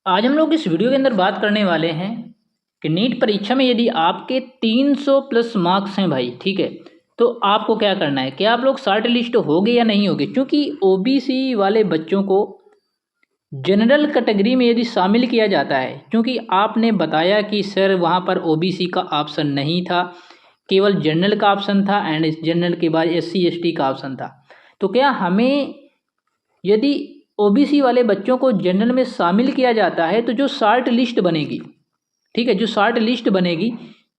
आज हम लोग इस वीडियो के अंदर बात करने वाले हैं कि नीट परीक्षा में यदि आपके 300 प्लस मार्क्स हैं भाई, ठीक है, तो आपको क्या करना है। क्या आप लोग शॉर्ट लिस्ट होगे या नहीं होगे, क्योंकि ओबीसी वाले बच्चों को जनरल कैटेगरी में यदि शामिल किया जाता है, क्योंकि आपने बताया कि सर वहाँ पर ओबीसी का ऑप्शन नहीं था, केवल जनरल का ऑप्शन था एंड जनरल के बाद एससी एसटी का ऑप्शन था। तो क्या हमें यदि ओबीसी वाले बच्चों को जनरल में शामिल किया जाता है तो जो शॉर्ट लिस्ट बनेगी, ठीक है, जो शॉर्ट लिस्ट बनेगी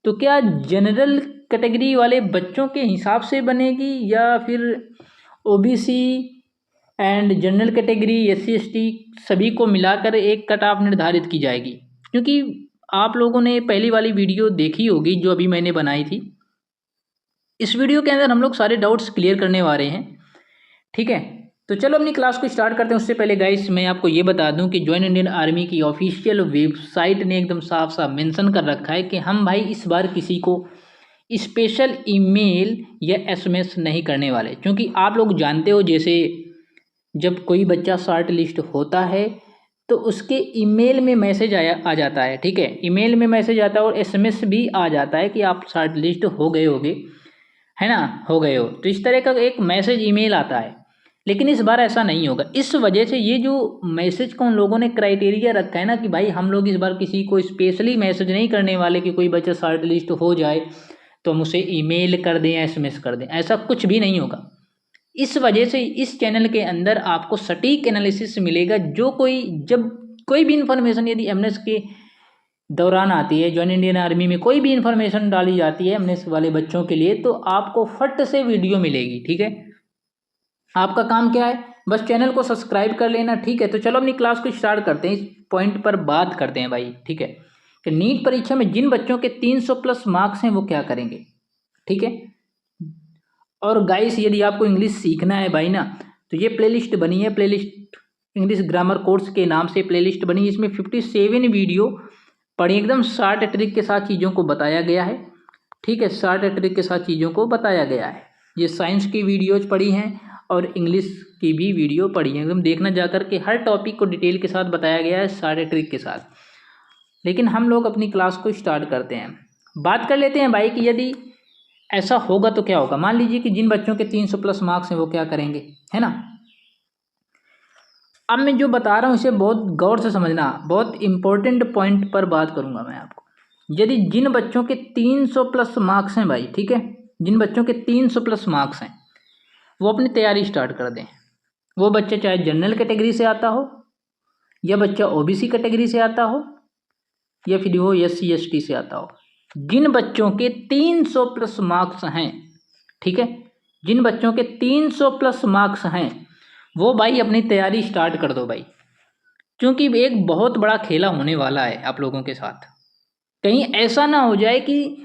तो क्या जनरल कैटेगरी वाले बच्चों के हिसाब से बनेगी या फिर OBC and general category SC ST सभी को मिलाकर एक कट ऑफ निर्धारित की जाएगी। क्योंकि आप लोगों ने पहली वाली वीडियो देखी होगी जो अभी मैंने बनाई थी। इस वीडियो के अंदर हम लोग सारे डाउट्स क्लियर करने वाले हैं, ठीक है। तो चलो अपनी क्लास को स्टार्ट करते हैं। उससे पहले गाइस मैं आपको ये बता दूं कि ज्वाइन इंडियन आर्मी की ऑफिशियल वेबसाइट ने एकदम साफ साफ मेंशन कर रखा है कि हम भाई इस बार किसी को स्पेशल ईमेल या एसएमएस नहीं करने वाले। क्योंकि आप लोग जानते हो, जैसे जब कोई बच्चा शॉर्ट लिस्ट होता है तो उसके ईमेल में मैसेज आ जाता है, ठीक है, ईमेल में मैसेज आता है और एसएमएस भी आ जाता है कि आप शॉर्ट लिस्ट हो गए होगे, है ना, हो गए हो। तो इस तरह का एक मैसेज ईमेल आता है, लेकिन इस बार ऐसा नहीं होगा। इस वजह से ये जो मैसेज का उन लोगों ने क्राइटेरिया रखा है ना कि भाई हम लोग इस बार किसी को स्पेशली मैसेज नहीं करने वाले कि कोई बच्चा शॉर्ट लिस्ट हो जाए तो हम उसे ईमेल कर दें या एसएमएस कर दें, ऐसा कुछ भी नहीं होगा। इस वजह से इस चैनल के अंदर आपको सटीक एनालिसिस मिलेगा। जब कोई भी इंफॉर्मेशन यदि एमएनएस के दौरान आती है, ज्वाइन इंडियन आर्मी में कोई भी इंफॉर्मेशन डाली जाती है एमएनएस वाले बच्चों के लिए, तो आपको फट से वीडियो मिलेगी, ठीक है। आपका काम क्या है, बस चैनल को सब्सक्राइब कर लेना, ठीक है। तो चलो अपनी क्लास को स्टार्ट करते हैं, इस पॉइंट पर बात करते हैं भाई, ठीक है, कि नीट परीक्षा में जिन बच्चों के 300 प्लस मार्क्स हैं वो क्या करेंगे, ठीक है। और गाइस यदि आपको इंग्लिश सीखना है भाई ना, तो ये प्लेलिस्ट बनी है, प्लेलिस्ट इंग्लिश ग्रामर कोर्स के नाम से प्लेलिस्ट बनी है। इसमें 57 वीडियो पढ़ी, एकदम शॉर्ट ट्रिक के साथ चीज़ों को बताया गया है, ठीक है, शॉर्ट ट्रिक के साथ चीज़ों को बताया गया है। ये साइंस की वीडियोज पढ़ी हैं और इंग्लिश की भी वीडियो पढ़ी है, एकदम देखना जाकर के हर टॉपिक को डिटेल के साथ बताया गया है शॉर्ट ट्रिक के साथ। लेकिन हम लोग अपनी क्लास को स्टार्ट करते हैं, बात कर लेते हैं भाई कि यदि ऐसा होगा तो क्या होगा। मान लीजिए कि जिन बच्चों के 300 प्लस मार्क्स हैं वो क्या करेंगे, है ना। अब मैं जो बता रहा हूँ इसे बहुत गौर से समझना, बहुत इंपॉर्टेंट पॉइंट पर बात करूंगा मैं आपको। यदि जिन बच्चों के 300 प्लस मार्क्स हैं भाई, ठीक है, जिन बच्चों के 300 प्लस मार्क्स हैं वो अपनी तैयारी स्टार्ट कर दें। वो बच्चा चाहे जनरल कैटेगरी से आता हो या बच्चा ओबीसी कैटेगरी से आता हो या फिर वो एससी एसटी से आता हो, जिन बच्चों के 300 प्लस मार्क्स हैं, ठीक है, जिन बच्चों के 300 प्लस मार्क्स हैं वो भाई अपनी तैयारी स्टार्ट कर दो भाई। क्योंकि एक बहुत बड़ा खेला होने वाला है आप लोगों के साथ। कहीं ऐसा ना हो जाए कि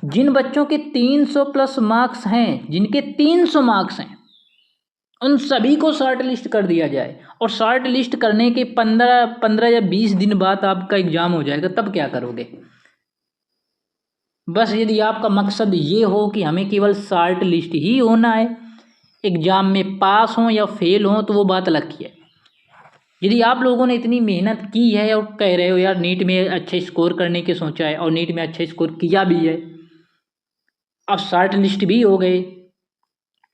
जिन बच्चों के 300 प्लस मार्क्स हैं, जिनके 300 मार्क्स हैं, उन सभी को शॉर्ट लिस्ट कर दिया जाए और शॉर्ट लिस्ट करने के 15 या 20 दिन बाद आपका एग्जाम हो जाएगा, तब क्या करोगे। बस यदि आपका मकसद ये हो कि हमें केवल शॉर्ट लिस्ट ही होना है, एग्जाम में पास हों या फेल हों तो वो बात अलग की है। यदि आप लोगों ने इतनी मेहनत की है और कह रहे हो यार नीट में अच्छे स्कोर करने की सोचा है और नीट में अच्छा स्कोर किया भी है, अब शॉर्ट लिस्ट भी हो गए,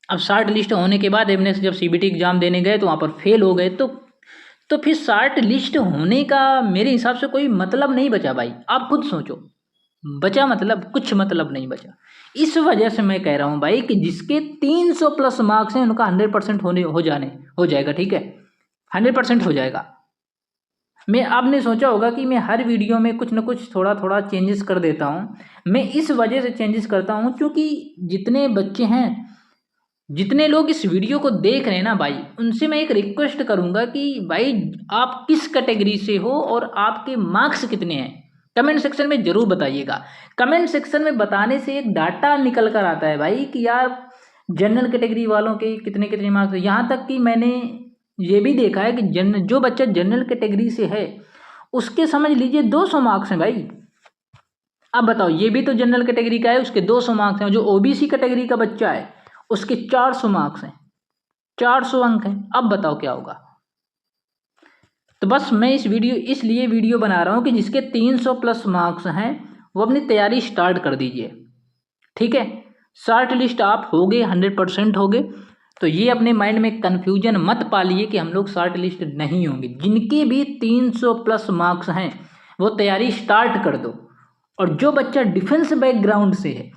अब शॉर्ट लिस्ट होने के बाद एमएनएस जब सीबीटी एग्जाम देने गए तो वहाँ पर फेल हो गए, तो फिर शॉर्ट लिस्ट होने का मेरे हिसाब से कोई मतलब नहीं बचा भाई। आप खुद सोचो, बचा मतलब कुछ मतलब नहीं बचा। इस वजह से मैं कह रहा हूँ भाई कि जिसके 300 प्लस मार्क्स हैं उनका 100% हो जाएगा, ठीक है, 100% हो जाएगा। मैं आपने सोचा होगा कि मैं हर वीडियो में कुछ न कुछ थोड़ा थोड़ा चेंजेस कर देता हूँ। मैं इस वजह से चेंजेस करता हूँ क्योंकि जितने बच्चे हैं, जितने लोग इस वीडियो को देख रहे हैं ना भाई, उनसे मैं एक रिक्वेस्ट करूंगा कि भाई आप किस कैटेगरी से हो और आपके मार्क्स कितने हैं, कमेंट सेक्शन में जरूर बताइएगा। कमेंट सेक्शन में बताने से एक डाटा निकल कर आता है भाई कि यार जनरल कैटेगरी वालों के कितने कितने मार्क्स हैं। यहाँ तक कि मैंने ये भी देखा है कि जो बच्चा जनरल कैटेगरी से है उसके समझ लीजिए 200 मार्क्स हैं भाई। अब बताओ, ये भी तो जनरल कैटेगरी का है, उसके 200 मार्क्स हैं। जो ओबीसी कैटेगरी का बच्चा है उसके 400 मार्क्स हैं, 400 अंक हैं। अब बताओ क्या होगा। तो बस मैं इसलिए वीडियो बना रहा हूँ कि जिसके 300 प्लस मार्क्स हैं वो अपनी तैयारी स्टार्ट कर दीजिए, ठीक है। शॉर्ट लिस्ट आप हो गए, 100% हो गए। तो ये अपने माइंड में कन्फ्यूजन मत पालिए कि हम लोग शॉर्ट लिस्ट नहीं होंगे। जिनके भी 300 प्लस मार्क्स हैं वो तैयारी स्टार्ट कर दो। और जो बच्चा डिफेंस बैकग्राउंड से है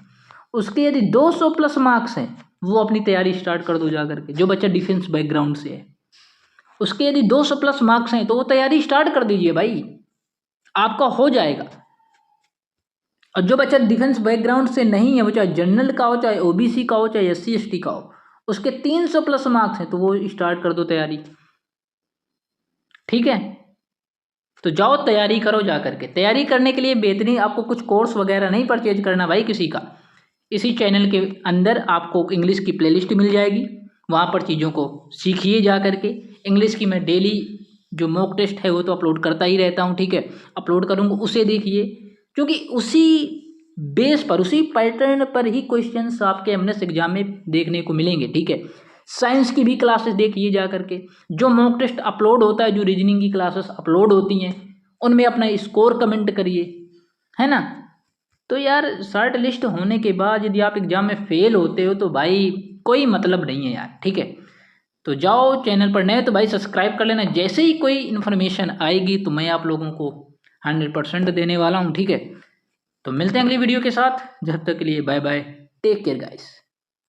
उसके यदि 200 प्लस मार्क्स हैं वो अपनी तैयारी स्टार्ट कर दो जा करके। जो बच्चा डिफेंस बैकग्राउंड से है उसके यदि 200 प्लस मार्क्स हैं तो वो तैयारी स्टार्ट कर दीजिए भाई, आपका हो जाएगा। और जो बच्चा डिफेंस बैकग्राउंड से नहीं है, वो चाहे जनरल का हो, चाहे ओबीसी का हो, चाहे SC ST का हो, उसके 300 प्लस मार्क्स हैं तो वो स्टार्ट कर दो तैयारी, ठीक है। तो जाओ तैयारी करो जा करके। तैयारी करने के लिए बेहतरीन, आपको कुछ कोर्स वगैरह नहीं परचेज करना भाई किसी का। इसी चैनल के अंदर आपको इंग्लिश की प्लेलिस्ट मिल जाएगी, वहाँ पर चीज़ों को सीखिए जा करके। इंग्लिश की मैं डेली जो मॉक टेस्ट है वो तो अपलोड करता ही रहता हूँ, ठीक है। अपलोड करूँगा उसे देखिए, क्योंकि उसी बेस पर, उसी पैटर्न पर ही क्वेश्चंस आपके एमएनएस एग्जाम में देखने को मिलेंगे, ठीक है। साइंस की भी क्लासेस देखिए जा करके, जो मॉक टेस्ट अपलोड होता है, जो रीजनिंग की क्लासेस अपलोड होती हैं उनमें अपना स्कोर कमेंट करिए, है ना। तो यार शॉर्ट लिस्ट होने के बाद यदि आप एग्जाम में फेल होते हो तो भाई कोई मतलब नहीं है यार, ठीक है। तो जाओ, चैनल पर नए तो भाई सब्सक्राइब कर लेना। जैसे ही कोई इन्फॉर्मेशन आएगी तो मैं आप लोगों को 100% देने वाला हूँ, ठीक है। तो मिलते हैं अगली वीडियो के साथ, जब तक के लिए bye bye, take care guys.